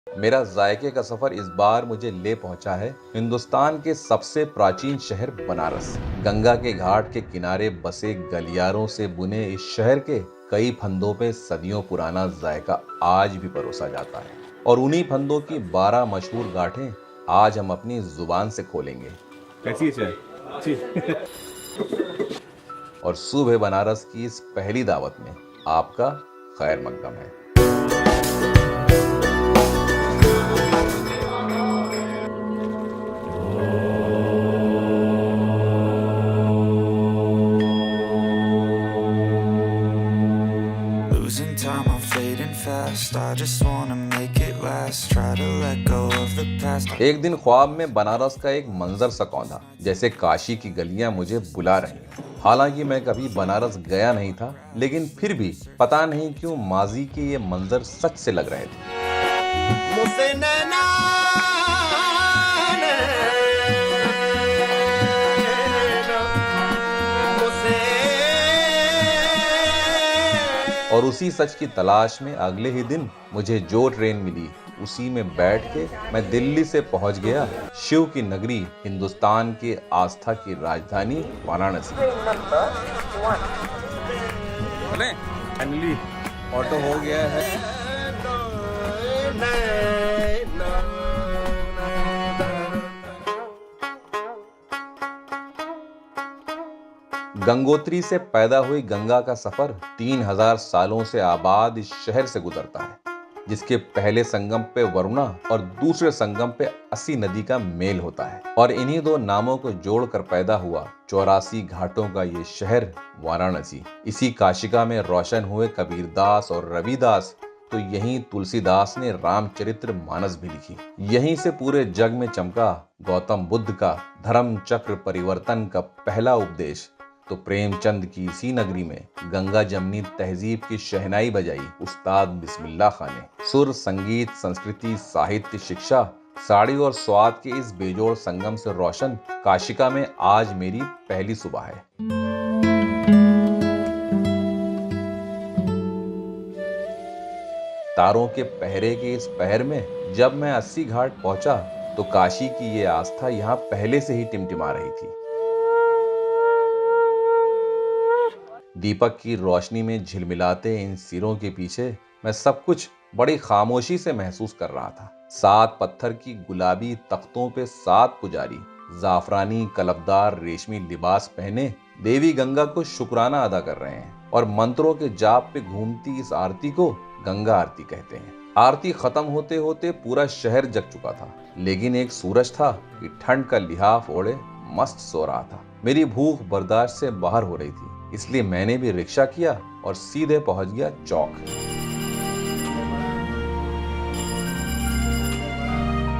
मेरा जायके का सफर इस बार मुझे ले पहुंचा है हिंदुस्तान के सबसे प्राचीन शहर बनारस। गंगा के घाट के किनारे बसे गलियारों से बुने इस शहर के कई फंदों पे सदियों पुराना जायका आज भी परोसा जाता है और उन्हीं फंदों की 12 मशहूर गांठें आज हम अपनी जुबान से खोलेंगे। कैसी है चाय? और सुबह बनारस की इस पहली दावत में आपका खैर मकदम है। Losing time, I'm fading fast. I just wanna make it last. Try to let go of the past. एक दिन ख्वाब में बनारस का एक मंजर सा कौंधा, जैसे काशी की गलियां मुझे बुला रही हैं। हालांकि मैं कभी बनारस गया नहीं था, लेकिन फिर भी पता नहीं क्यों माजी के ये मंजर सच से लग रहे थे। और उसी सच की तलाश में अगले ही दिन मुझे जो ट्रेन मिली उसी में बैठ के मैं दिल्ली से पहुंच गया शिव की नगरी, हिंदुस्तान के आस्था की राजधानी वाराणसी। फाइनली ऑटो हो गया है। गंगोत्री से पैदा हुई गंगा का सफर 3000 सालों से आबाद इस शहर से गुजरता है, जिसके पहले संगम पे वरुणा और दूसरे संगम पे अस्सी नदी का मेल होता है। और इन्हीं दो नामों को जोड़कर पैदा हुआ 84 घाटों का ये शहर वाराणसी। इसी काशिका में रोशन हुए कबीरदास और रविदास, तो यहीं तुलसीदास ने रामचरित्र मानस भी लिखी। यहीं से पूरे जग में चमका गौतम बुद्ध का धर्म चक्र परिवर्तन का पहला उपदेश। तो प्रेमचंद की इसी नगरी में गंगा जमनी तहजीब की शहनाई बजाई उस्ताद बिस्मिल्लाह खां ने। सुर, संगीत, संस्कृति, साहित्य, शिक्षा, साड़ी और स्वाद के इस बेजोड़ संगम से रोशन काशिका में आज मेरी पहली सुबह है। तारों के पहरे के इस पहर में जब मैं 80 घाट पहुंचा तो काशी की ये आस्था यहाँ पहले से ही टिमटिमा रही थी। दीपक की रोशनी में झिलमिलाते इन सिरों के पीछे मैं सब कुछ बड़ी खामोशी से महसूस कर रहा था। 7 पत्थर की गुलाबी तख्तों पे 7 पुजारी जाफरानी कलबदार रेशमी लिबास पहने देवी गंगा को शुक्राना अदा कर रहे हैं और मंत्रों के जाप पे घूमती इस आरती को गंगा आरती कहते हैं। आरती खत्म होते होते पूरा शहर जग चुका था, लेकिन एक सूरज था कि ठंड का लिहाफ ओढ़े मस्त सो रहा था। मेरी भूख बर्दाश्त से बाहर हो रही थी, इसलिए मैंने भी रिक्शा किया और सीधे पहुंच गया चौक।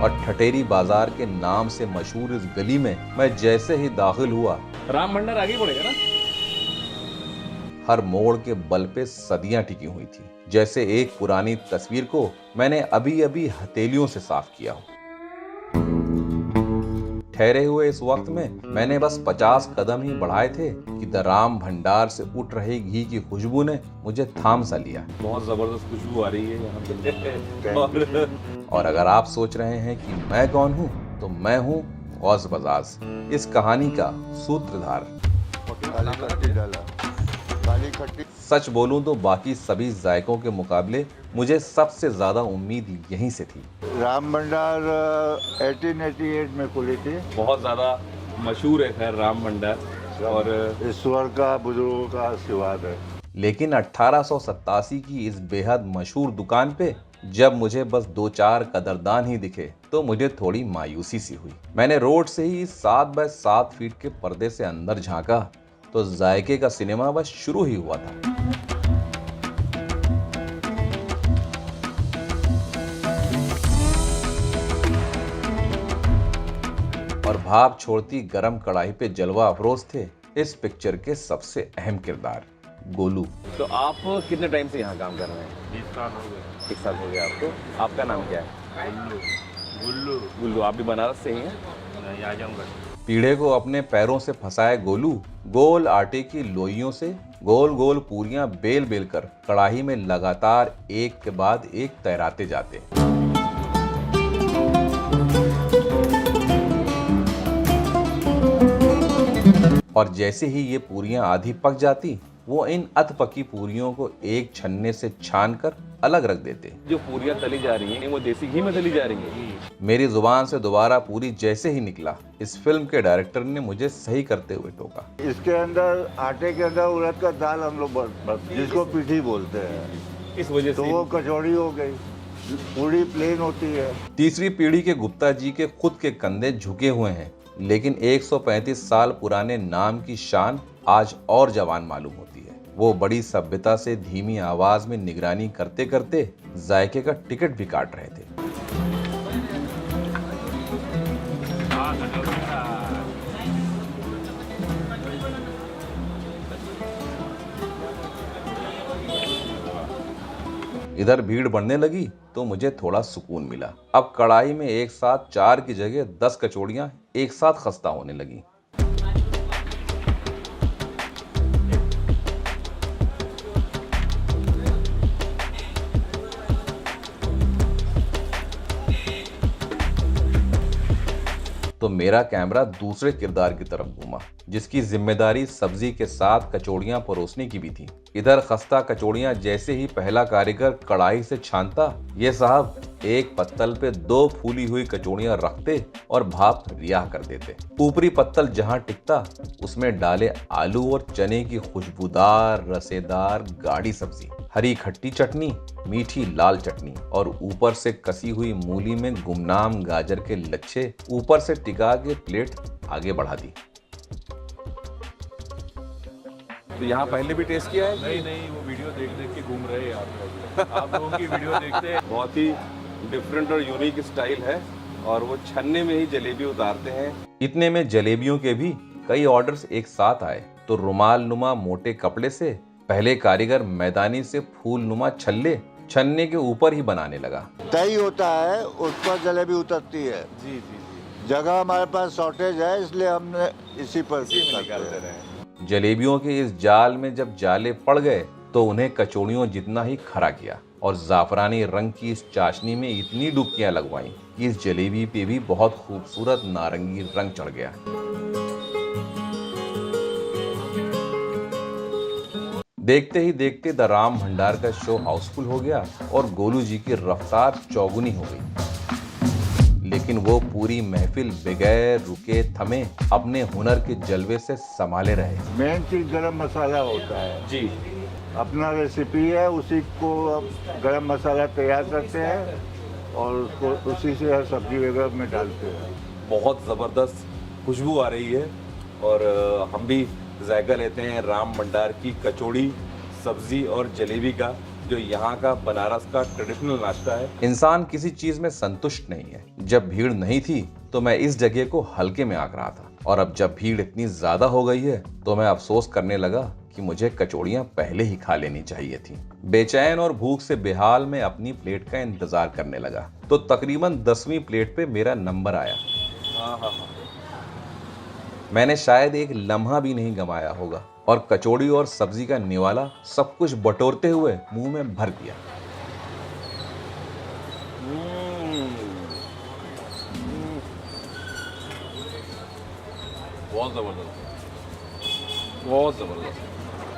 और ठटेरी बाजार के नाम से मशहूर इस गली में मैं जैसे ही दाखिल हुआ, राम भंडार आगे पड़ेगा ना। हर मोड़ के बल पे सदियां टिकी हुई थी, जैसे एक पुरानी तस्वीर को मैंने अभी अभी हथेलियों से साफ किया हो। ठहरे हुए इस वक्त में मैंने बस 50 कदम ही बढ़ाए थे कि द राम भंडार से उठ रही घी की खुशबू ने मुझे थाम सा लिया। बहुत जबरदस्त खुशबू आ रही है यहाँ पे। और अगर आप सोच रहे हैं कि मैं कौन हूँ, तो मैं हूँ गौस बजाज, इस कहानी का सूत्रधार। सच बोलूं तो बाकी सभी जायकों के मुकाबले मुझे सबसे ज्यादा उम्मीद यहीं से थी। राम भंडार 1888 में खुली थी। बहुत ज्यादा मशहूर है खैर राम भंडार, और ईश्वर का बुजुर्गों का आशीर्वाद है। लेकिन 1887 की इस बेहद मशहूर दुकान पे जब मुझे बस 2-4 कदरदान ही दिखे तो मुझे थोड़ी मायूसी सी हुई। मैंने रोड से ही 7 बाय 7 फीट के पर्दे से अंदर झांका तो जायके का सिनेमा बस शुरू ही हुआ था। और भाप छोड़ती गरम कढ़ाई पे जलवा अफरोज थे इस पिक्चर के सबसे अहम किरदार गोलू। तो आप कितने टाइम से यहाँ काम कर रहे हैं? 20 साल हो गए। 1 साल हो गया आपको। आपका नाम क्या है? गुल्लू। गुल्लू। आप भी बनारस से ही हैं? नहीं, आजमगढ़। पीढ़े को अपने पैरों से फंसाए गोलू गोल आटे की लोइयों से गोल गोल पूरियां बेल बेल कर कढ़ाई में लगातार एक के बाद एक तैराते जाते। और जैसे ही ये पूरियां आधी पक जाती, वो इन अध पकी पूरियों को एक छन्ने से छान कर अलग रख देते। जो पूरियां तली जा रही हैं वो देसी घी में तली जा रही हैं। मेरी जुबान से दोबारा पूरी जैसे ही निकला, इस फिल्म के डायरेक्टर ने मुझे सही करते हुए टोका। इसके अंदर आटे के अंदर उड़द का दाल हम लोग जिसको पीठी बोलते हैं, इस वजह तो से वो कचौड़ी हो गई। पूरी प्लेन होती है। तीसरी पीढ़ी के गुप्ता जी के खुद के कंधे झुके हुए हैं, लेकिन 135 साल पुराने नाम की शान आज और जवान मालूम होती है। वो बड़ी सभ्यता से धीमी आवाज में निगरानी करते करते जायके का टिकट भी काट रहे थे। इधर भीड़ बढ़ने लगी तो मुझे थोड़ा सुकून मिला। अब कढ़ाई में एक साथ 4 की जगह 10 कचौड़ियां एक साथ खस्ता होने लगी। तो मेरा कैमरा दूसरे किरदार की तरफ घूमा, जिसकी जिम्मेदारी सब्जी के साथ कचौड़ियां परोसने की भी थी। इधर खस्ता कचौड़ियां जैसे ही पहला कारीगर कढ़ाई से छानता, ये साहब एक पत्तल पे 2 फूली हुई कचौड़ियां रखते और भाप रिहा कर देते। ऊपरी पत्तल जहां टिकता, उसमें डाले आलू और चने की खुशबूदार रसेदार गाढ़ी सब्जी, हरी खट्टी चटनी, मीठी लाल चटनी और ऊपर से कसी हुई मूली में गुमनाम गाजर के लच्छे ऊपर से टिका के प्लेट आगे बढ़ा दी। तो यहाँ पहले भी टेस्ट किया है? नहीं, वो वीडियो देख देख के घूम रहे हैं आप लोगों की वीडियो देखते हैं। बहुत ही डिफरेंट और यूनिक स्टाइल है और वो छन्ने में ही जलेबी उतारते हैं। इतने में जलेबियों के भी कई ऑर्डर्स एक साथ आए, तो रुमाल नुमा मोटे कपड़े से पहले कारीगर मैदानी से फूल नुमा छल्ले छन्ने के ऊपर ही बनाने लगा। तई होता है, उस पर जलेबी उतरती है। जी जी जी। जगह हमारे पास शॉर्टेज है, इसलिए हमने इसी पर निकालते रहे। जलेबियों के इस जाल में जब जाले पड़ गए तो उन्हें कचौड़ियों जितना ही खड़ा किया और जाफरानी रंग की इस चाशनी में इतनी डुबकियां लगवाई कि इस जलेबी पे भी बहुत खूबसूरत नारंगी रंग चढ़ गया। देखते ही देखते द राम भंडार का शो हाउसफुल हो गया और गोलू जी की रफ्तार चौगुनी हो गई। लेकिन वो पूरी महफिल बगैर रुके थमे अपने हुनर के जलवे से संभाले रहे। मेन चीज गरम मसाला होता है जी। अपना रेसिपी है, उसी को अब गरम मसाला तैयार करते हैं और उसको उसी से हर सब्जी वगैरह में डालते हैं। बहुत ज़बरदस्त खुशबू आ रही है और हम भी जायका लेते हैं राम भंडार की कचौड़ी, सब्जी और जलेबी का, जो यहाँ का बनारस का ट्रेडिशनल नाश्ता है। इंसान किसी चीज में संतुष्ट नहीं है। जब भीड़ नहीं थी तो मैं इस जगह को हल्के में आंक रहा था, और अब जब भीड़ इतनी ज्यादा हो गई है तो मैं अफसोस करने लगा कि मुझे कचौड़ियां पहले ही खा लेनी चाहिए थी। बेचैन और भूख से बेहाल में अपनी प्लेट का इंतजार करने लगा तो तकरीबन 10वीं प्लेट पे मेरा नंबर आया। मैंने शायद एक लम्हा भी नहीं गंवाया होगा और कचौड़ी और सब्जी का निवाला सब कुछ बटोरते हुए मुंह में भर दिया। बहुत ज़बरदस्त।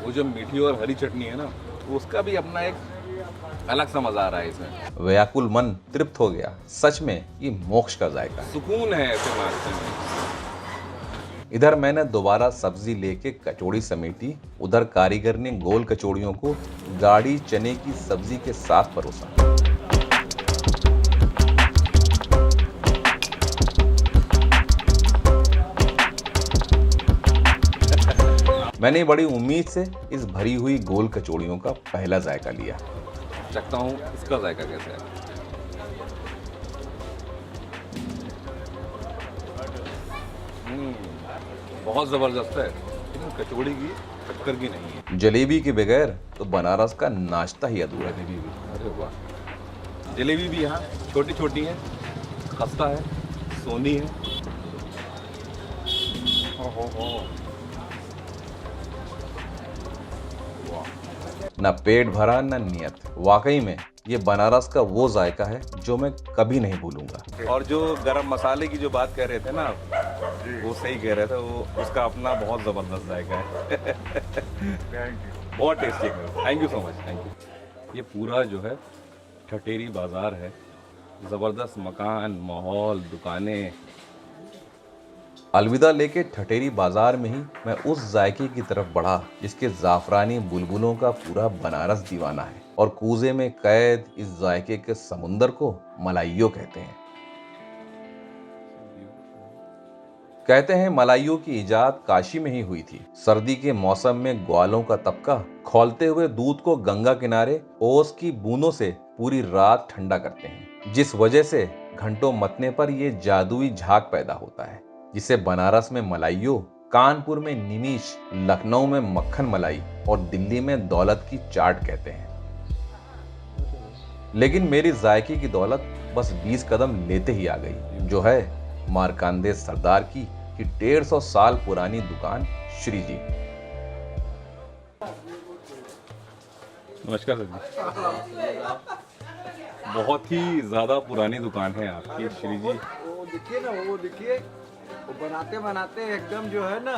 वो जो मीठी और हरी चटनी है ना, उसका भी अपना एक अलग सा मजा आ रहा है इसमें। व्याकुल मन तृप्त हो गया। सच में ये मोक्ष का जायका है। सुकून है ऐसे नाश्ते में। इधर मैंने दोबारा सब्जी लेके कचौड़ी समेटी, उधर कारीगर ने गोल कचौड़ियों को गाढ़ी चने की सब्जी के साथ परोसा। मैंने बड़ी उम्मीद से इस भरी हुई गोल कचौड़ियों का पहला जायका लिया। चखता हूँ इसका जायका कैसा है। बहुत ज़बरदस्त है, लेकिन कचौड़ी की टक्कर की नहीं है। जलेबी के बगैर तो बनारस का नाश्ता ही अधूरा है। अरे वाह। जलेबी भी यहाँ छोटी छोटी है, खस्ता है, सोनी है। न पेट भरा न नियत। वाकई में ये बनारस का वो जायका है जो मैं कभी नहीं भूलूंगा। और जो गरम मसाले की जो बात कह रहे थे ना आप, वो सही कह रहे थे, वो उसका अपना बहुत ज़बरदस्त जायका है। बहुत टेस्टी है। Thank you so much, thank you. ये पूरा जो है ठठेरी बाज़ार है, ज़बरदस्त मकान, माहौल, दुकानें। अलविदा लेके ठठेरी बाजार में ही मैं उस जायके की तरफ बढ़ा जिसके जाफरानी बुलबुलों का पूरा बनारस दीवाना है, और कूजे में कैद इस जायके के समुंदर को मलाइयो कहते हैं। कहते हैं मलाइयों की इजाद काशी में ही हुई थी। सर्दी के मौसम में ग्वालों का तबका खौलते हुए दूध को गंगा किनारे ओस की बूंदों से पूरी रात ठंडा करते हैं, जिस वजह से घंटों मतने पर यह जादुई झाग पैदा होता है, जिसे बनारस में मलाइयो, कानपुर में निमिश, लखनऊ में मक्खन मलाई और दिल्ली में दौलत की चाट कहते हैं। लेकिन मेरी जायके की दौलत बस 20 कदम लेते ही आ गई, जो है मार्कंडे सरदार की 150 साल पुरानी दुकान श्री जी। नमस्कार सर जी। बहुत ही ज़्यादा पुरानी दुकान है आपकी श्री जी। वो देखिए ना, वो देखिए, वो बनाते बनाते एकदम जो है ना,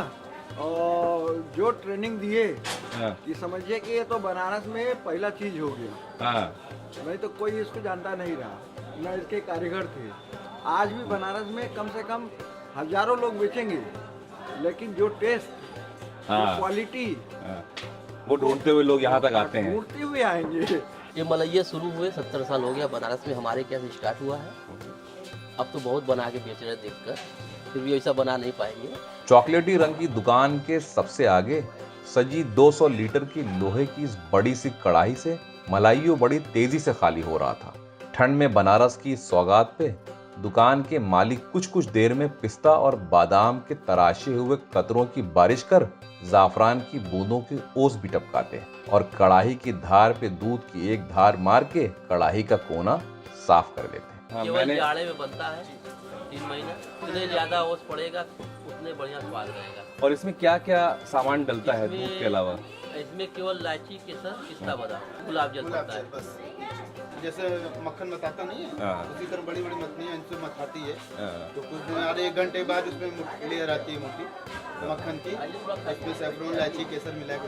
और जो ट्रेनिंग दिए हाँ कि समझिए कि ये तो बनारस में पहला चीज हो गया। हाँ, नहीं तो कोई इसको जानता नहीं रहा, न इसके कारीगर थे। आज भी बनारस में कम से कम हजारों लोग बेचेंगे, लेकिन जो टेस्ट, हाँ। क्वालिटी, हाँ, वो ढूंढते हुए लोग यहाँ तक आते हैं। ढूंढते हुए आएंगे। ये मलैया शुरू हुए 70 साल हो गया बनारस में, हमारे क्या से स्टार्ट हुआ है। अब तो बहुत बना के बेच रहे देखकर, फिर भी ऐसा बना नहीं पाएंगे। चॉकलेटी रंग की दुकान के सबसे आगे सजी 200 लीटर की लोहे की इस बड़ी सी कढ़ाई से मलाइयो बड़ी तेजी से खाली हो रहा था। ठंड में बनारस की सौगात पे दुकान के मालिक कुछ कुछ देर में पिस्ता और बादाम के तराशे हुए कतरों की बारिश कर जाफरान की बूंदों की ओस भी टपकाते और कढ़ाई की धार पे दूध की एक धार मार के कढ़ाई का कोना साफ कर लेते। हाँ, केवल जाड़े में बनता है 3 महीना, जितने ज्यादा ओस पड़ेगा उतने बढ़िया स्वाद रहेगा। और इसमें क्या क्या सामान डलता है इसमें- दूध के अलावा? इसमें केवल इलायची, केसर, पिस्ता, बादाम, गुलाब जल पड़ता है। जैसे मक्खन मथाता नहीं है, हाँ। उसी तरह बड़ी बड़ी मछलियाँ इनसे मथाती है। हाँ। तो कुछ दिन और 1 घंटे बाद उसमें लेयर आती है मोटी मक्खन की, उसमें सैफरन, इलायची, केसर मिला के।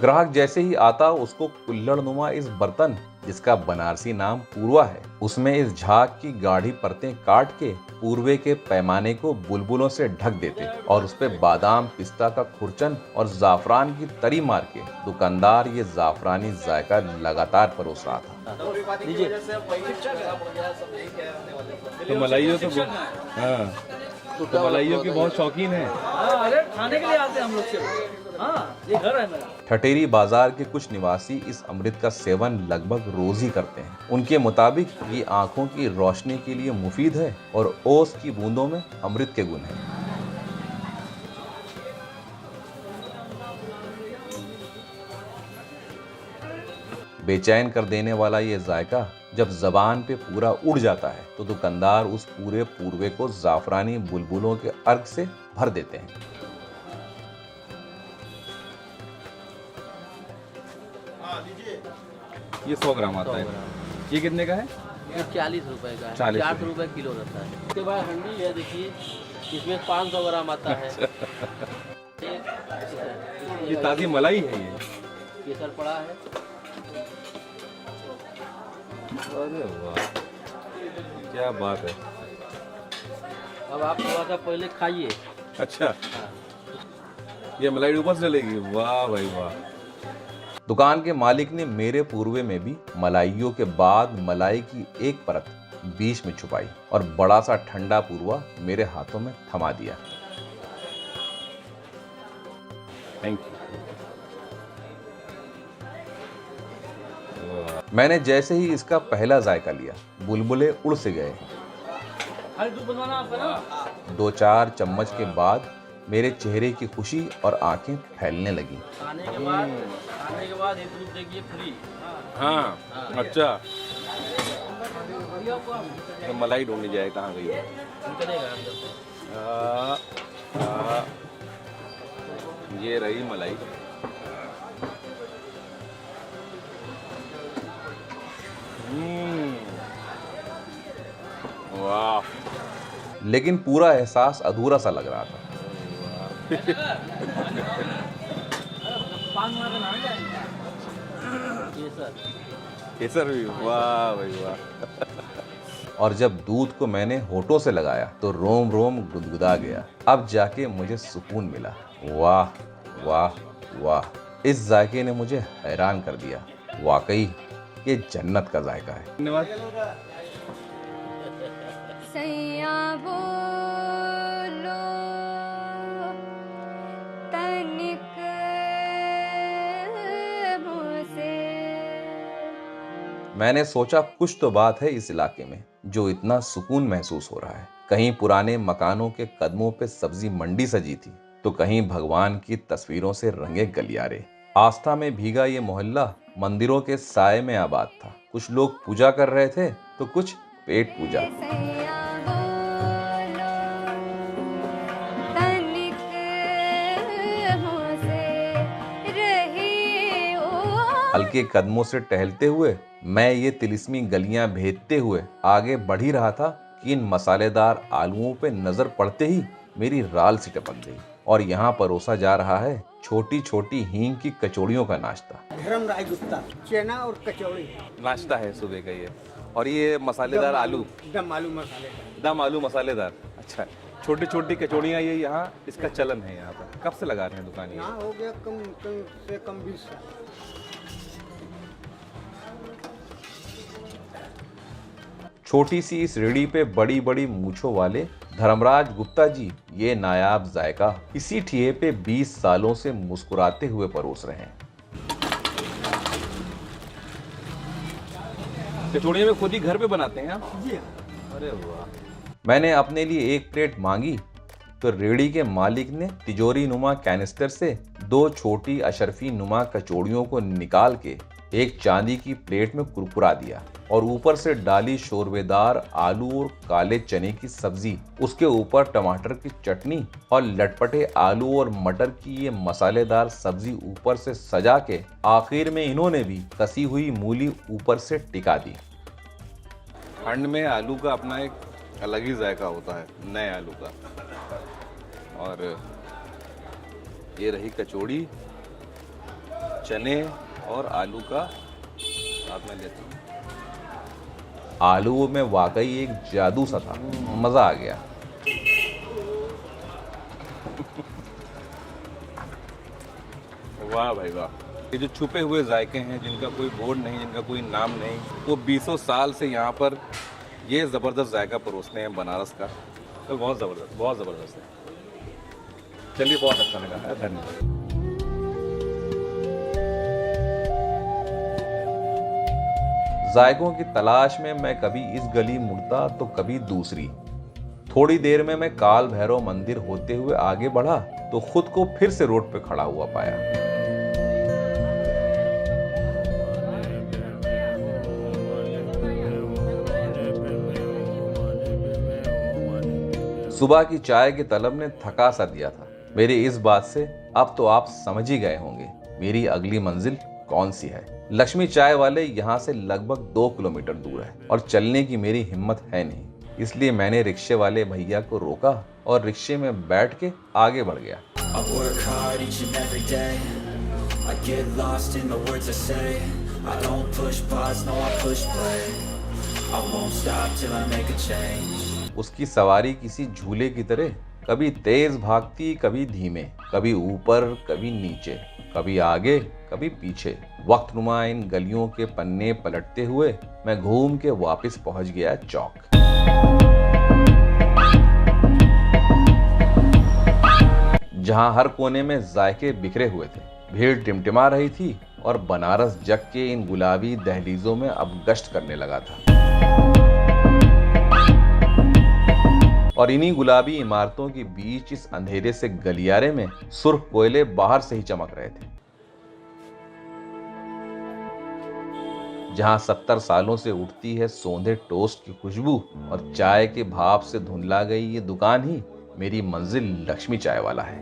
ग्राहक जैसे ही आता उसको कुल्हड़नुमा इस बर्तन, जिसका बनारसी नाम पूर्वा है, उसमें इस झाग की गाढ़ी परतें काट के पूर्वे के पैमाने को बुलबुलों से ढक देते और उस पे बादाम, पिस्ता का खुरचन और जाफरान की तरी मार के दुकानदार ये जाफरानी जायका लगातार परोस रहा था। तो मलाइयो तो हाँ, तो मलाइयो की बहुत शौकीन है। अरे खाने के लिए आते हैं हम लोग से। हाँ, ये घर है मेरा। ठठेरी बाजार के कुछ निवासी इस अमृत का सेवन लगभग रोज ही करते हैं। उनके मुताबिक ये आंखों की रोशनी के लिए मुफीद है और ओस की बूंदों में अमृत के गुण हैं। बेचैन कर देने वाला ये जायका जब जबान पे पूरा उड़ जाता है तो दुकानदार उस पूरे पूर्वे को जाफरानी बुलबुलों के अर्क से भर देते हैं। ये 100 ग्राम आता है। ये कितने का है? ये 40 रुपए का है, 40 400 रुपए किलो रहता है। इसके बाद हंडी है, देखिए इसमें 500 ग्राम आता है। ये ताज़ी मलाई है ये। केसर पड़ा है। अरे वाह, क्या बात है। अब आप थोड़ा सा पहले खाइए। अच्छा, ये मलाई ऊपर से डलेगी। वाह भाई वाह। दुकान के मालिक ने मेरे पूर्वे में भी मलाइयों के बाद मलाई की एक परत बीच में छुपाई और बड़ा सा ठंडा पूर्वा मेरे हाथों में थमा दिया। Thank you. मैंने जैसे ही इसका पहला जायका लिया, बुलबुले उड़ से गए। खाली दूध बनवाना आपका ना। 2-4 चम्मच के बाद मेरे चेहरे की खुशी और आंखें फैलने लगी। खाने के बाद ये दूध देखिए फ्री। हाँ, अच्छा। तो मलाई ढूंढनी जाए कहाँ गई है? निकलेगा अंदर से। ये रही मलाई। वाह, लेकिन पूरा एहसास अधूरा सा लग रहा था। ये सर केसर भी, वाह भाई वाह। और जब दूध को मैंने होठों से लगाया तो रोम रोम गुदगुदा गया। अब जाके मुझे सुकून मिला। वाह वाह वाह, इस जायके ने मुझे हैरान कर दिया। वाकई ये जन्नत का जायका है। धन्यवाद। सैया बोलो तनिक मुझसे। मैंने सोचा कुछ तो बात है इस इलाके में जो इतना सुकून महसूस हो रहा है। कहीं पुराने मकानों के कदमों पे सब्जी मंडी सजी थी, तो कहीं भगवान की तस्वीरों से रंगे गलियारे। आस्था में भीगा ये मोहल्ला मंदिरों के साए में आबाद था। कुछ लोग पूजा कर रहे थे तो कुछ पेट पूजा। सैया बोलो तनिक मुझसे रही ओ। हल्के कदमों से टहलते हुए मैं ये तिलिस्मी गलियां भेदते हुए आगे बढ़ ही रहा था कि इन मसालेदार आलूओं पे नजर पड़ते ही मेरी राल सी टपक गई। और यहाँ परोसा जा रहा है छोटी छोटी हींग की कचौड़ियों का नाश्ता। धर्मराज गुप्ता, चना और कचौड़ी, नाश्ता है सुबह का ये। और ये मसालेदार आलू, दम आलू मसाले। दम आलू मसालेदार। अच्छा, छोटी छोटी कचौड़ियाँ, ये यहाँ इसका चलन है यहाँ पर। कब से लगा रहे हैं दुकान ये? यहाँ हो गया कम से कम 20 साल। छोटी सी इस रेहड़ी पे बड़ी बड़ी मूछों वाले धर्मराज गुप्ता जी ये नायाब जायका इसी ठिये पे 20 सालों से मुस्कुराते हुए परोस रहे हैं। कचौड़ियाँ में खुद ही घर पे बनाते हैं आप? जी हाँ। अरे वाह। मैंने अपने लिए एक प्लेट मांगी तो रेहड़ी के मालिक ने तिजोरी नुमा कैनिस्टर से 2 छोटी अशरफी नुमा कचौड़ियों को निकाल के एक चांदी की प्लेट में कुरकुरा दिया और ऊपर से डाली शोरबेदार आलू और काले चने की सब्जी, उसके ऊपर टमाटर की चटनी और लटपटे आलू और मटर की ये मसालेदार सब्जी ऊपर से सजा के आखिर में इन्होंने भी कसी हुई मूली ऊपर से टिका दी। ठंड में आलू का अपना एक अलग ही जायका होता है, नए आलू का। और ये रही कचौड़ी, चने और आलू का साथ में लेते हैं। आलू में वाकई एक जादू सा था, मजा आ गया। वाह भाई वाह। ये जो छुपे हुए जायके हैं, जिनका कोई बोर्ड नहीं, जिनका कोई नाम नहीं, वो 20 साल से यहाँ पर ये ज़बरदस्त जायका परोसते हैं बनारस का। तो बहुत ज़बरदस्त है। चलिए, बहुत अच्छा लगा, धन्यवाद। जायकों की तलाश में मैं कभी इस गली मुड़ता तो कभी दूसरी। थोड़ी देर में मैं काल भैरव मंदिर होते हुए आगे बढ़ा तो खुद को फिर से रोड पे खड़ा हुआ पाया। सुबह की चाय के तलब ने थका सा दिया था। मेरी इस बात से अब तो आप समझ ही गए होंगे मेरी अगली मंजिल कौन सी है। लक्ष्मी चाय वाले यहाँ से लगभग 2 किलोमीटर दूर है और चलने की मेरी हिम्मत है नहीं, इसलिए मैंने रिक्शे वाले भैया को रोका और रिक्शे में बैठ के आगे बढ़ गया। I work hard each and every day. I get lost in the words I say. I don't push pause, no I push play. I won't stop till I make a change. उसकी सवारी किसी झूले की तरह कभी तेज भागती, कभी धीमे, कभी ऊपर कभी नीचे, कभी आगे कभी पीछे। वक्त नुमा इन गलियों के पन्ने पलटते हुए मैं घूम के वापस पहुंच गया चौक। जहां हर कोने में जायके बिखरे हुए थे, भीड़ टिमटिमा रही थी और बनारस जग के इन गुलाबी दहलीजों में अब गश्त करने लगा था। और इन्हीं गुलाबी इमारतों के बीच इस अंधेरे से गलियारे में सुर्ख कोयले बाहर से ही चमक रहे थे। जहां 70 सालों से उठती है सोंधे टोस्ट की खुशबू और चाय के भाप से धुंधला गई ये दुकान ही मेरी मंजिल लक्ष्मी चाय वाला है।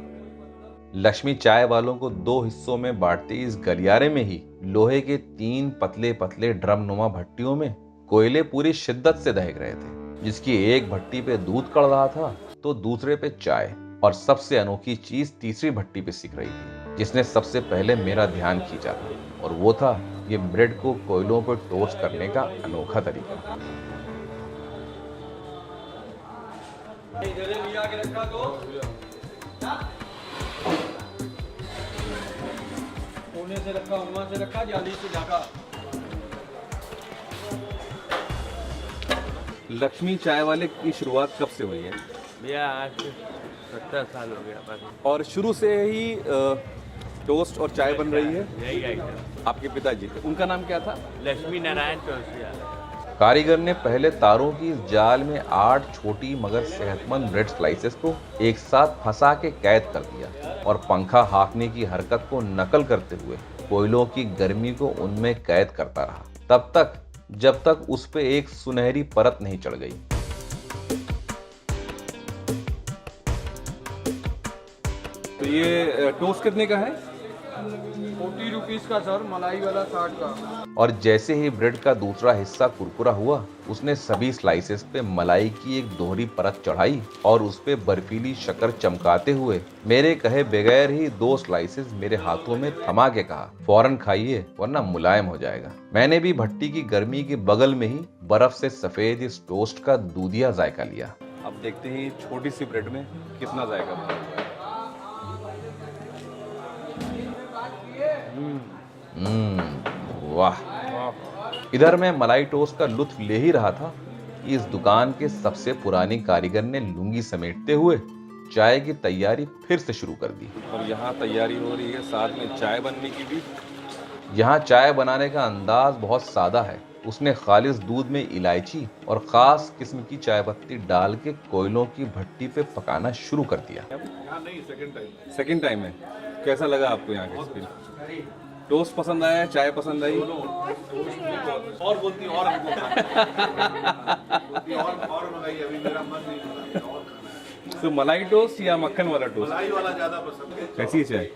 लक्ष्मी चाय वालों को 2 हिस्सों में बांटते इस गलियारे में ही लोहे के 3 पतले पतले ड्रम नुमा भट्टियों में कोयले पूरी शिद्दत से दहक रहे थे, जिसकी एक भट्टी पे दूध कड़ रहा था तो दूसरे पे चाय, और सबसे अनोखी चीज तीसरी भट्टी पे सिक रही थी, जिसने सबसे पहले मेरा ध्यान खींचा था, और वो था ये ब्रेड को कोयलों पर टोस्ट करने का अनोखा तरीका। कोने से रखा, वहां से रखा, जाली से ढका। लक्ष्मी चाय वाले की शुरुआत कब से हुई है? भैया आज 70 साल हो गया बस। और शुरू से ही टोस्ट और चाय बन रही है? यही आइटम। आपके पिताजी थे, उनका नाम क्या था? लक्ष्मी नारायण चौरसिया। कारीगर ने पहले तारों की इस जाल में 8 छोटी मगर सेहतमंद ब्रेड स्लाइसेस को एक साथ फंसा के कैद कर दिया और पंखा हाँकने की हरकत को नकल करते हुए कोयलों की गर्मी को उनमें कैद करता रहा, तब तक जब तक उस पे एक सुनहरी परत नहीं चढ़ गई। तो ये टोस्ट कितने का है? 40 रुपीज का सर, मलाई वाला 60 का। और जैसे ही ब्रेड का दूसरा हिस्सा कुरकुरा हुआ, उसने सभी स्लाइसेस पे मलाई की एक दोहरी परत चढ़ाई और उस पे बर्फीली शक्कर चमकाते हुए मेरे कहे बगैर ही 2 स्लाइसेस मेरे हाथों में थमा के कहा, फौरन खाइए वरना मुलायम हो जाएगा। मैंने भी भट्टी की गर्मी के बगल में ही बर्फ से सफेद इस टोस्ट का दूधिया जायका लिया। अब देखते हैं छोटी सी ब्रेड में कितना जाएगा भरा हुआ है। वाह। इधर मैं मलाई टोस्ट का लुत्फ ले ही रहा था कि इस दुकान के सबसे पुरानी कारीगर ने लुंगी समेटते हुए चाय की तैयारी फिर से शुरू कर दी। और यहाँ तैयारी हो रही है साथ में चाय बनने की भी। यहाँ चाय बनाने का अंदाज बहुत सादा है। उसने खालिस दूध में इलायची और खास किस्म की चाय पत्ती डाल के कोयलों की भट्टी पे पकाना शुरू कर दिया। सेकंड टाइम है। कैसा लगा आपको यहाँ का एक्सपीरियंस? टोस्ट पसंद आया, चाय पसंद आई? और बोलती और तो मलाई टोस्ट या मक्खन वाला टोस्ट? मलाई वाला ज्यादा पसंद है। कैसी चाय?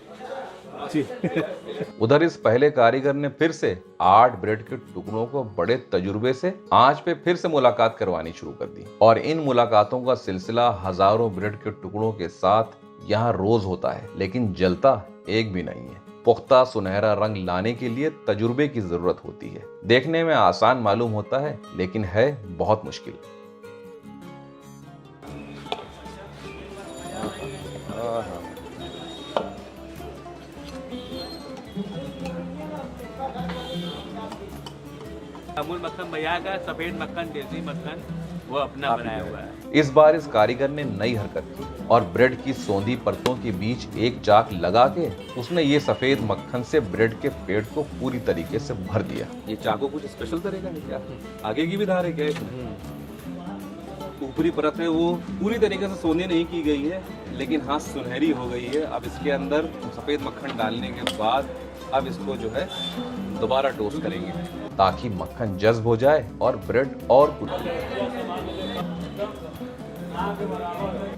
उधर इस पहले कारीगर ने फिर से 8 ब्रेड के टुकड़ों को बड़े तजुर्बे से आंच पे फिर से मुलाकात करवानी शुरू कर दी, और इन मुलाकातों का सिलसिला हजारों ब्रेड के टुकड़ों के साथ यहाँ रोज होता है, लेकिन जलता एक भी नहीं है। पुख्ता सुनहरा रंग लाने के लिए तजुर्बे की जरूरत होती है। देखने में आसान मालूम होता है, लेकिन है बहुत मुश्किल। अमूल मक्खन भैया का, सफेद मक्खन, देसी मक्खन वो अपना बनाया हुआ है। इस बार इस कारीगर ने नई हरकत की और ब्रेड की सौंधी परतों के बीच एक चाक लगा के उसने ये सफेद मक्खन से ब्रेड के पेट को पूरी तरीके से भर दिया। ये चाकू कुछ स्पेशल तरह का है क्या? आगे की भी धार है क्या इसमें? ऊपरी परत है वो पूरी तरीके से सोने नहीं की गई है, लेकिन हाँ सुनहरी हो गई है। अब इसके अंदर सफेद मक्खन डालने के बाद अब इसको जो है दोबारा टोस्ट करेंगे ताकि मक्खन जज्ब हो जाए और ब्रेड और कुरकुरी।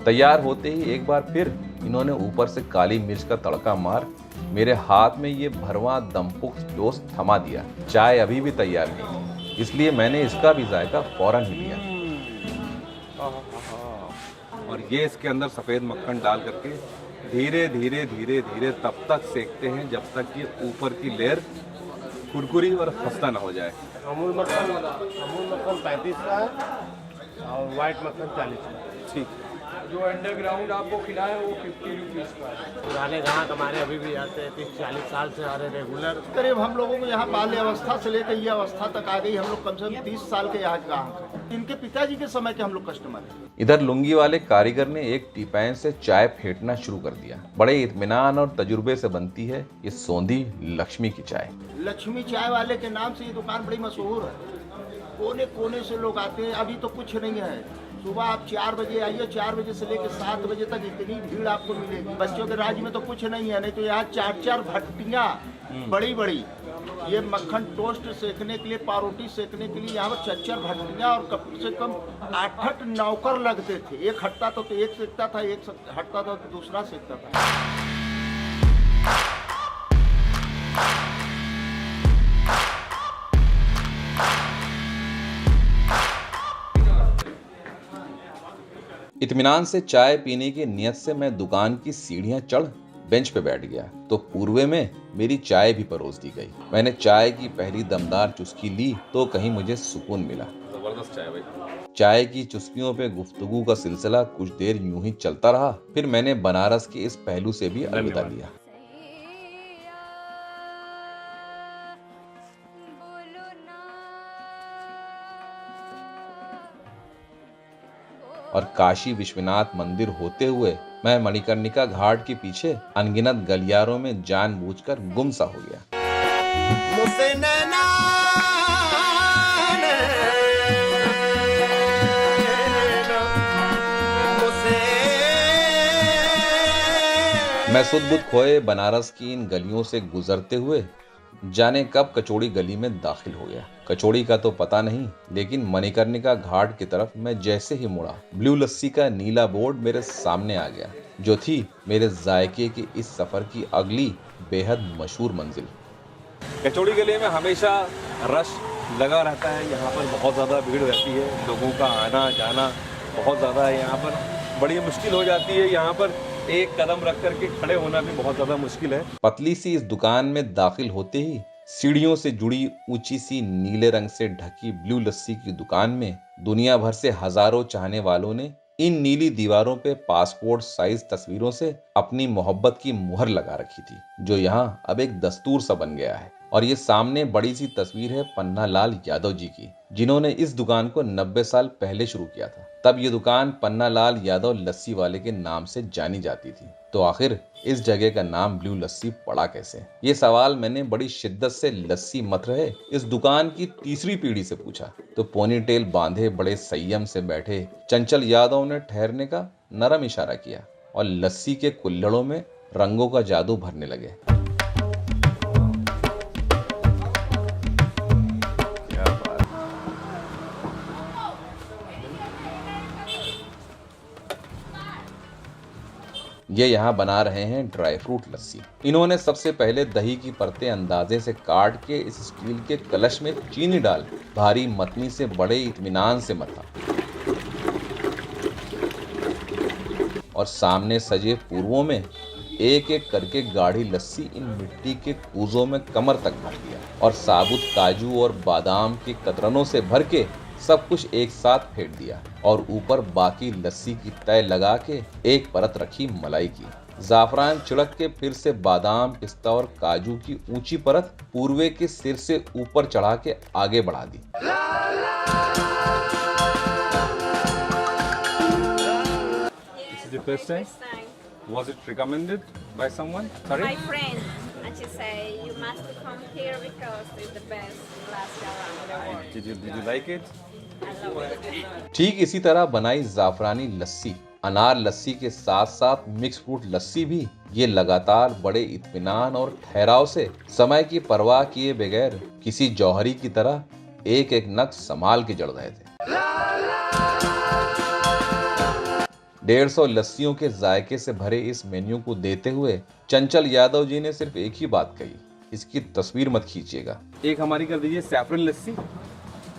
तैयार होते ही एक बार फिर इन्होंने ऊपर से काली मिर्च का तड़का मार मेरे हाथ में ये भरवा दमपुख्त टोस्ट थमा दिया। चाय अभी भी तैयार नहीं थी, इसलिए मैंने इसका भी जायका फौरन ही लिया। और ये इसके अंदर सफेद मक्खन डाल करके धीरे धीरे धीरे धीरे तब तक सेकते हैं जब तक ये ऊपर की लेयर कुरकुरी और खस्ता ना हो जाए। अमूल मक्खन 35 का है और व्हाइट मक्खन 40 का। ठीक। जो अंडरग्राउंड आपको खिलाए वो 50 रुपीज का है। पुराने ग्राहक हमारे अभी भी आते हैं, 30-40 साल से आ रहे रेगुलर। करीब हम लोगों को यहाँ बाल्य अवस्था से लेकर ये अवस्था तक आ गई। हम लोग कम से कम 30 साल के यहाँ ग्राहक हैं। इनके पिताजी के समय के हम लोग कस्टमर हैं। इधर लुंगी वाले कारीगर ने एक टीपैन से चाय फेंटना शुरू कर दिया। बड़े इत्मीनान और तजुर्बे से बनती है ये सौंधी लक्ष्मी की चाय। लक्ष्मी चाय वाले के नाम से ये दुकान बड़ी मशहूर है। कोने कोने से लोग आते हैं। अभी तो कुछ नहीं है। सुबह आप 4 बजे आइए, 4 बजे से लेकर 7 बजे तक इतनी भीड़ आपको मिलेगी। बच्चों के राज्य में तो कुछ नहीं है, नहीं तो यहाँ 4-4 भट्टियाँ बड़ी बड़ी ये मक्खन टोस्ट सेकने के लिए, पारोटी सेकने के लिए यहाँ पर 4-4 भट्टियाँ और कम से कम 8-8 नौकर लगते थे। एक हटता तो एक सेकता था, एक हटता था तो दूसरा सेकता था। इत्मीनान से चाय पीने की नियत से मैं दुकान की सीढ़ियां चढ़ बेंच पे बैठ गया तो पूर्वे में मेरी चाय भी परोस दी गई। मैंने चाय की पहली दमदार चुस्की ली तो कहीं मुझे सुकून मिला। जबरदस्त चाय भाई। चाय की चुस्कियों पे गुफ्तगू का सिलसिला कुछ देर यूं ही चलता रहा। फिर मैंने बनारस के इस पहलू से भी अलविदा लिया। और काशी विश्वनाथ मंदिर होते हुए मैं मणिकर्णिका घाट के पीछे अनगिनत गलियारों में जानबूझकर गुम सा हो गया। मैं सुध-बुध खोए बनारस की इन गलियों से गुजरते हुए जाने कब कचौड़ी गली में दाखिल हो गया। कचौड़ी का तो पता नहीं, लेकिन मणिकर्णिका घाट की तरफ मैं जैसे ही मुड़ा, ब्लू लस्सी का नीला बोर्ड मेरे सामने आ गया, जो थी मेरे जायके की इस सफर की अगली बेहद मशहूर मंजिल। कचौड़ी गली में हमेशा रश लगा रहता है। यहाँ पर बहुत ज़्यादा भीड़ रहती है, लोगों का आना जाना बहुत ज़्यादा है। यहाँ पर बड़ी मुश्किल हो जाती है, यहाँ पर एक कदम रख करके खड़े होना भी बहुत ज़्यादा मुश्किल है। पतली सी इस दुकान में दाखिल होते ही सीढ़ियों से जुड़ी ऊंची सी नीले रंग से ढकी ब्लू लस्सी की दुकान में दुनिया भर से हजारों चाहने वालों ने इन नीली दीवारों पे पासपोर्ट साइज तस्वीरों से अपनी मोहब्बत की मुहर लगा रखी थी, जो यहाँ अब एक दस्तूर सा बन गया है। और ये सामने बड़ी सी तस्वीर है पन्नालाल यादव जी की, जिन्होंने इस दुकान को 90 साल पहले शुरू किया था। तब ये दुकान पन्नालाल यादव लस्सी वाले के नाम से जानी जाती थी। तो आखिर इस जगह का नाम ब्लू लस्सी पड़ा कैसे? ये सवाल मैंने बड़ी शिद्दत से लस्सी मत रहे इस दुकान की तीसरी पीढ़ी से पूछा, तो पोनीटेल बांधे बड़े संयम से बैठे चंचल यादव ने ठहरने का नरम इशारा किया और लस्सी के कुल्हड़ों में रंगों का जादू भरने लगे। ये यहाँ बना रहे हैं ड्राई फ्रूट लस्सी। इन्होंने सबसे पहले दही की परतें अंदाजे से काट के इस स्टील के कलश में चीनी डाल भारी मतनी से बड़े इत्मीनान से मथा और सामने सजे पूर्वों में एक एक करके गाढ़ी लस्सी इन मिट्टी के कूजों में कमर तक भर दिया और साबुत काजू और बादाम के कतरनों से भर के सब कुछ एक साथ फेंट दिया और ऊपर बाकी लस्सी की तय लगा के एक परत रखी मलाई की। जाफरान छिड़क के फिर से बादाम, पिस्ता और काजू की ऊंची परत पूर्वे के सिर से ऊपर चढ़ा के आगे बढ़ा दी। Was it recommended by someone? Sorry? My friend, and she say you must come here because it's the best lassi around the world. Did you like it? I love it. ठीक इसी तरह बनाई जाफरानी लस्सी, अनार लस्सी के साथ साथ मिक्स फ्रूट लस्सी भी ये लगातार बड़े इत्मीनान और ठहराव से समय की परवाह किए बगैर किसी जौहरी की तरह एक एक नग संभाल के जड़ रहे थे। 150 लस्सियों के जायके से भरे इस मेन्यू को देते हुए चंचल यादव जी ने सिर्फ एक ही बात कही, इसकी तस्वीर मत खींचिएगा। एक हमारी कर दीजिए सैफरन लस्सी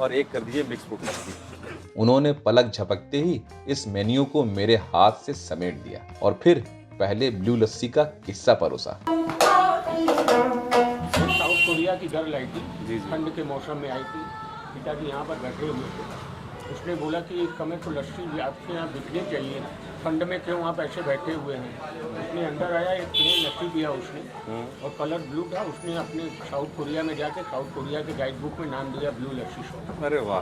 और एक कर दीजिए मिक्स फ्रूट लस्सी। उन्होंने पलक झपकते ही इस मेन्यू को मेरे हाथ से समेट दिया और फिर पहले ब्लू लस्सी का किस्सा परोसा। साउथ कोरिया की गर्ल आई थी, ठंड के मौसम में आई थी। पिताजी यहाँ पर बैठे हुए थे, उसने बोला कि समय तो लस्सी आपके यहाँ बिकनी चाहिए, ठंड में क्यों आप ऐसे बैठे हुए हैं। उसने अंदर आया, एक प्लेन लस्सी पिया उसने और कलर ब्लू था। उसने अपने साउथ कोरिया में जाके साउथ कोरिया के गाइड बुक में नाम दिया ब्लू लस्सी शॉप। अरे वाह!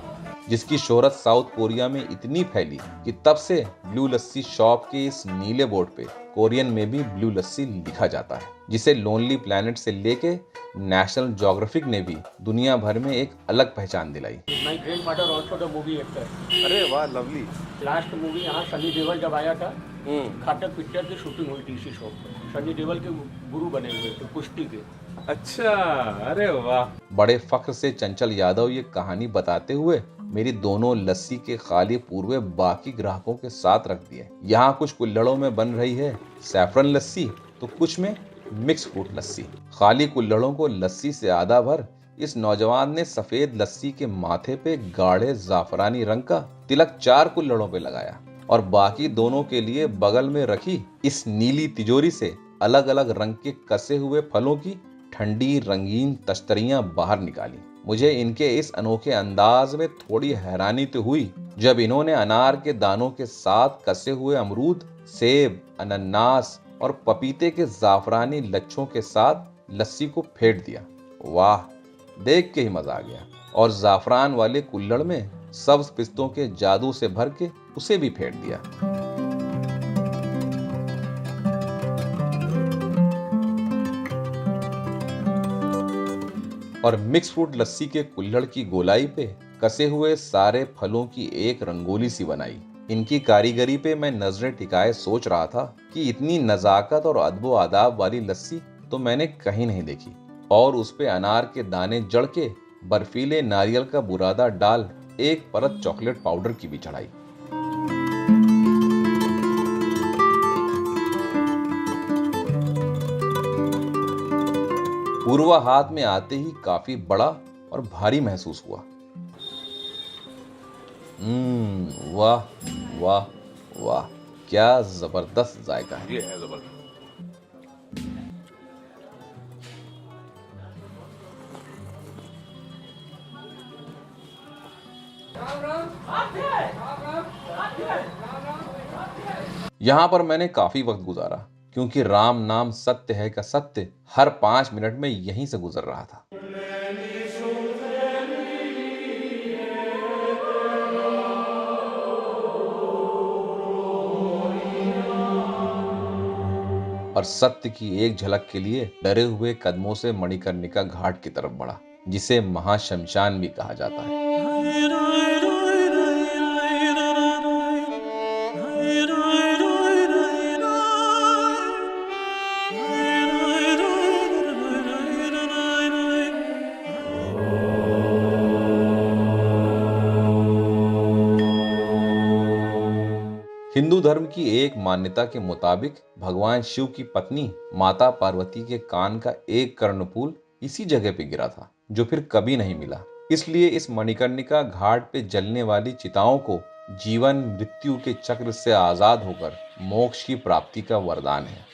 जिसकी शोहरत साउथ कोरिया में इतनी फैली कि तब से ब्लू लस्सी शॉप के इस नीले बोर्ड पे कोरियन में भी ब्लू लस्सी लिखा जाता है, जिसे लोनली प्लैनेट से लेके नेशनल ज्योग्राफिक ने भी दुनिया भर में एक अलग पहचान दिलाई। My grandfather also the movie actor. अरे वाह, लवली। लास्ट मूवी यहाँ सनी देओल जब आया था, घातक पिक्चर की शूटिंग हुई थी इसी शॉप पर। सनी देओल के गुरु बने हुए थे कुश्ती के। अच्छा, अरे वाह! बड़े फख्र से चंचल यादव ये कहानी बताते हुए मेरी दोनों लस्सी के खाली पूर्वे बाकी ग्राहकों के साथ रख दिए। यहाँ कुछ कुल्हड़ों में बन रही है सैफरन लस्सी, तो कुछ में मिक्स फ्रूट लस्सी। खाली कुल्हड़ों को लस्सी से आधा भर इस नौजवान ने सफेद लस्सी के माथे पे गाढ़े जाफरानी रंग का तिलक 4 कुल्हड़ों पे लगाया और बाकी दोनों के लिए बगल में रखी इस नीली तिजोरी से अलग अलग रंग के कसे हुए फलों की ठंडी रंगीन तश्तरियां बाहर निकाली। मुझे इनके इस अनोखे अंदाज में थोड़ी हैरानी तो हुई जब इन्होंने अनार के दानों के साथ कसे हुए अमरूद, सेब, अनानास और पपीते के जाफरानी लच्छों के साथ लस्सी को फेंट दिया। वाह, देख के ही मजा आ गया। और जाफरान वाले कुल्हड़ में सब्ज पिस्तों के जादू से भर के उसे भी फेंट दिया। और मिक्स फ्रूट लस्सी के कुल्हड़ की गोलाई पे कसे हुए सारे फलों की एक रंगोली सी बनाई। इनकी कारीगरी पे मैं नजरें टिकाए सोच रहा था कि इतनी नजाकत और अदबो आदाब वाली लस्सी तो मैंने कहीं नहीं देखी। और उस पे अनार के दाने जड़ के बर्फीले नारियल का बुरादा डाल एक परत चॉकलेट पाउडर की भी चढ़ाई। पूर्वा हाथ में आते ही काफी बड़ा और भारी महसूस हुआ। वाह वाह वाह, क्या जबरदस्त जायका है। ये है जबरदस्त। यहां पर मैंने काफी वक्त गुजारा क्योंकि राम नाम सत्य है का सत्य हर 5 मिनट में यहीं से गुजर रहा था। और सत्य की एक झलक के लिए डरे हुए कदमों से मणिकर्णिका घाट की तरफ बढ़ा, जिसे महाशमशान भी कहा जाता है। हिंदू धर्म की एक मान्यता के मुताबिक भगवान शिव की पत्नी माता पार्वती के कान का एक कर्णफूल इसी जगह पे गिरा था जो फिर कभी नहीं मिला। इसलिए इस मणिकर्णिका घाट पे जलने वाली चिताओं को जीवन मृत्यु के चक्र से आजाद होकर मोक्ष की प्राप्ति का वरदान है।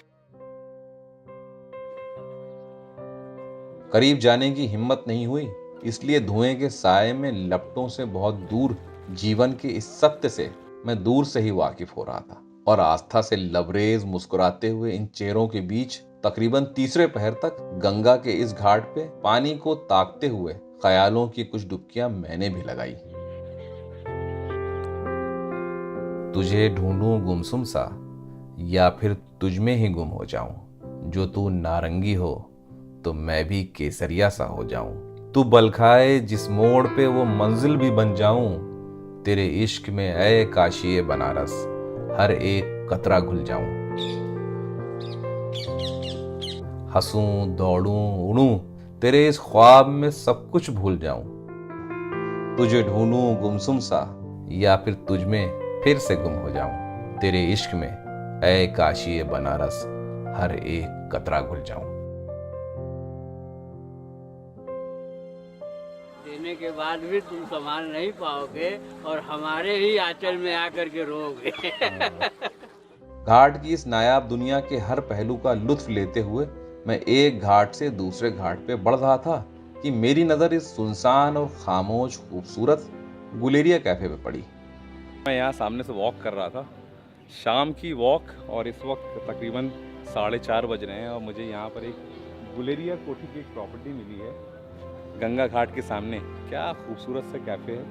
करीब जाने की हिम्मत नहीं हुई, इसलिए धुएं के साये में लपटों से बहुत दूर जीवन के इस सत्य से मैं दूर से ही वाकिफ हो रहा था और आस्था से लबरेज मुस्कुराते हुए इन चेहरों के बीच तकरीबन तीसरे पहर तक गंगा के इस घाट पे पानी को ताकते हुए ख्यालों की कुछ डुबकियां मैंने भी लगाई। तुझे ढूंढूं गुमसुम सा या फिर तुझ में ही गुम हो जाऊं, जो तू नारंगी हो तो मैं भी केसरिया सा हो जाऊं, तू बलखाए जिस मोड़ पे वो मंजिल भी बन जाऊं, तेरे इश्क में ऐ काशिए बनारस हर एक कतरा घुल जाऊं, हंसूं दौड़ूं उड़ूं तेरे इस ख्वाब में सब कुछ भूल जाऊं, तुझे ढूंढूं गुमसुम सा या फिर तुझ में फिर से गुम हो जाऊं, तेरे इश्क में ऐ काशिए बनारस हर एक कतरा घुल जाऊं। देने के बाद भी तुम संभाल नहीं पाओगे और हमारे ही आंचल में आकर के रोओगे। घाट की इस नायाब दुनिया के हर पहलू का लुत्फ लेते हुए मैं एक घाट से दूसरे घाट पे बढ़ रहा था कि मेरी नजर इस सुनसान और खामोश खूबसूरत गुलेरिया कैफे पे पड़ी। मैं यहाँ सामने से वॉक कर रहा था, शाम की वॉक, और इस वक्त तकरीबन 4:30 बज रहे हैं और मुझे यहाँ पर एक गुलेरिया कोठी की एक प्रॉपर्टी मिली है गंगा घाट के सामने। क्या खूबसूरत सा कैफ़े है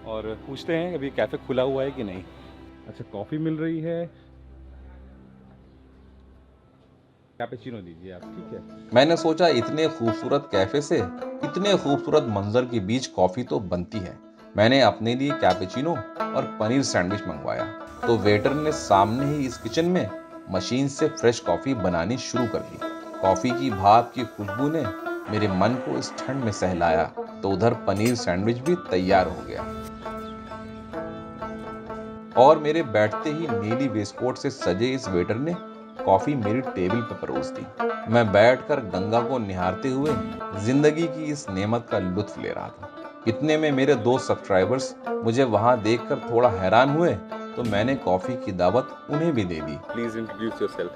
और पूछते हैं अभी कैफ़े खुला हुआ है कि नहीं। अच्छा, कॉफ़ी मिल रही है, कैपेचिनो दीजिए आप, ठीक है। मैंने सोचा इतने खूबसूरत कैफे से इतने खूबसूरत मंजर के बीच कॉफी तो बनती है। मैंने अपने लिए कैपेचिनो और पनीर सैंडविच मंगवाया तो वेटर ने सामने ही इस किचन में मशीन से फ्रेश कॉफी बनानी शुरू कर दी। कॉफी की भाप की खुशबू ने मेरे मन को इस ठंड में सहलाया तो उधर पनीर सैंडविच भी तैयार हो गया और मेरे बैठते ही नीली वेस्टकोट से सजे इस वेटर ने कॉफी मेरी टेबल पर परोस दी। मैं बैठकर गंगा को निहारते हुए जिंदगी की इस नेमत का लुत्फ ले रहा था। इतने में मेरे 2 सब्सक्राइबर्स मुझे वहां देखकर थोड़ा हैरान हुए, तो मैंने कॉफी की दावत उन्हें भी दे दी। Please introduce yourself.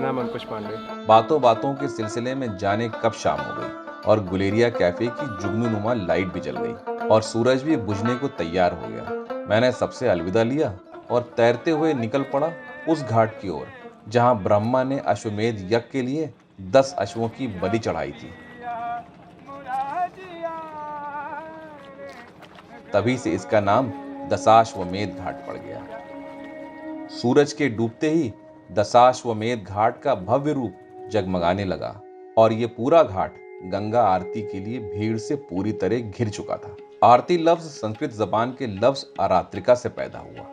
नाम अंकुश पांडे। बातों बातों के सिलसिले में जाने कब शाम हो गई और गुलेरिया कैफे की जुगनूनुमा लाइट भी जल गई और सूरज भी बुझने को तैयार हो गया। मैंने सबसे अलविदा लिया और तैरते हुए निकल पड़ा उस घाट की ओर जहां ब्रह्मा ने अश्वमेध यज्ञ के लिए 10 अश्वों की बलि चढ़ाई थी। तभी से इसका नाम दशाश्वमेध घाट पड़ गया। सूरज के डूबते ही दशाश्वमेध घाट का भव्य रूप जगमगाने लगा और ये पूरा घाट गंगा आरती के लिए भीड़ से पूरी तरह घिर चुका था। आरती लफ्ज संस्कृत जबान के लफ्ज आरात्रिका से पैदा हुआ,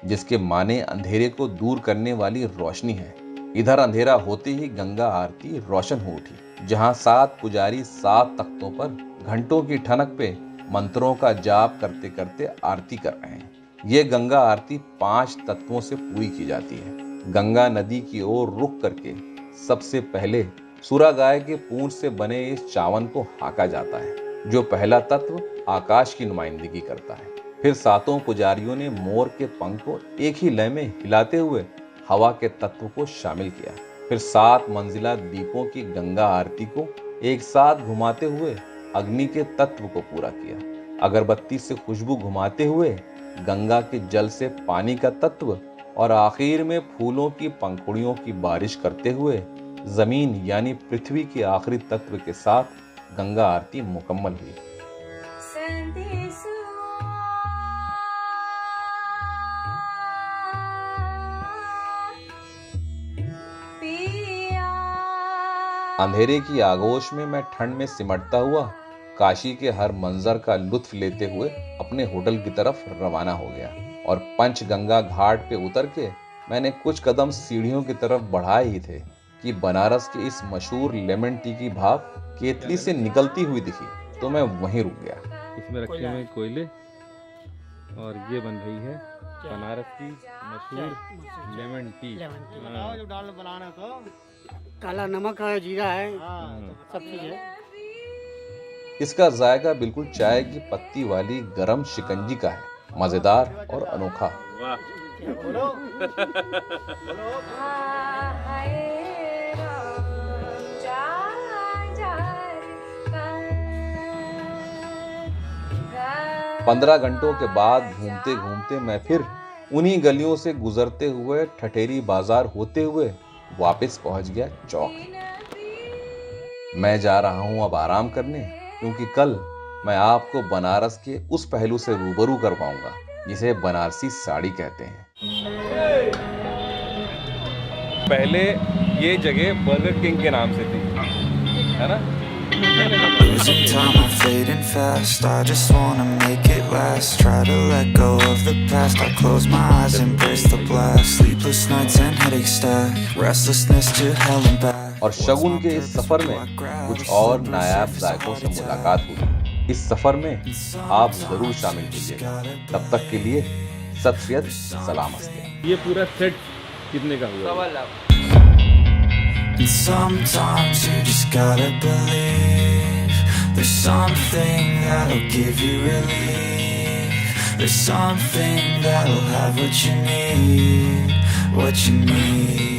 जिसके माने अंधेरे को दूर करने वाली रोशनी है। इधर अंधेरा होते ही गंगा आरती रोशन हो उठी, जहां 7 पुजारी 7 तख्तों पर घंटों की ठनक पे मंत्रों का जाप करते करते आरती कर रहे हैं। ये गंगा आरती 5 तत्वों से पूरी की जाती है। गंगा नदी की ओर रुख करके सबसे पहले सुरा गाय के पूंछ से बने इस चावन को हाका जाता है, जो पहला तत्व आकाश की नुमाइंदगी करता है। फिर 7 पुजारियों ने मोर के पंख को एक ही लय में हिलाते हुए हवा के तत्व को शामिल किया। फिर 7 मंजिला दीपों की गंगा आरती को एक साथ घुमाते हुए अग्नि के तत्व को पूरा किया। अगरबत्ती से खुशबू घुमाते हुए गंगा के जल से पानी का तत्व और आखिर में फूलों की पंखुड़ियों की बारिश करते हुए जमीन यानी पृथ्वी के आखिरी तत्व के साथ गंगा आरती मुकम्मल हुई। अंधेरे की आगोश में मैं ठंड में सिमटता हुआ काशी के हर मंजर का लुत्फ लेते हुए अपने होटल की तरफ रवाना हो गया और पंचगंगा घाट पे उतर के मैंने कुछ कदम सीढ़ियों की तरफ बढ़ाए ही थे कि बनारस के इस मशहूर लेमन टी की भाप केतली से निकलती हुई दिखी, तो मैं वहीं रुक गया। इसमें रखे हुए कोयले और ये बन रही है बनारस की मशहूर लेमन टी। काला नमक है, जीरा है, सब चीज है। इसका जायका बिल्कुल चाय की पत्ती वाली गरम शिकंजी का है, मजेदार और अनोखा। पंद्रह घंटों के बाद घूमते घूमते मैं फिर उन्हीं गलियों से गुजरते हुए ठठेरी बाजार होते हुए वापस पहुंच गया चौक। मैं जा रहा हूं अब आराम करने, क्योंकि कल मैं आपको बनारस के उस पहलू से रूबरू करवाऊंगा जिसे बनारसी साड़ी कहते हैं। पहले ये जगह बर्गर किंग के नाम से थी, है ना? Losing time, I'm fading fast. I just wanna make it last. Try to let go of the past. I close my eyes, embrace the blast. Sleepless nights and headaches stack. Restlessness to hell and back. और शगुन के इस सफर में कुछ और नायाब जायकों से मुलाकात हुई। इस सफर में आप जरूर शामिल कीजिएगा। तब तक के लिए सत श्री सलामस्ते। ये पूरा सेट कितने का हुआ? And sometimes you just gotta believe there's something that'll give you relief. There's something that'll have what you need, what you need.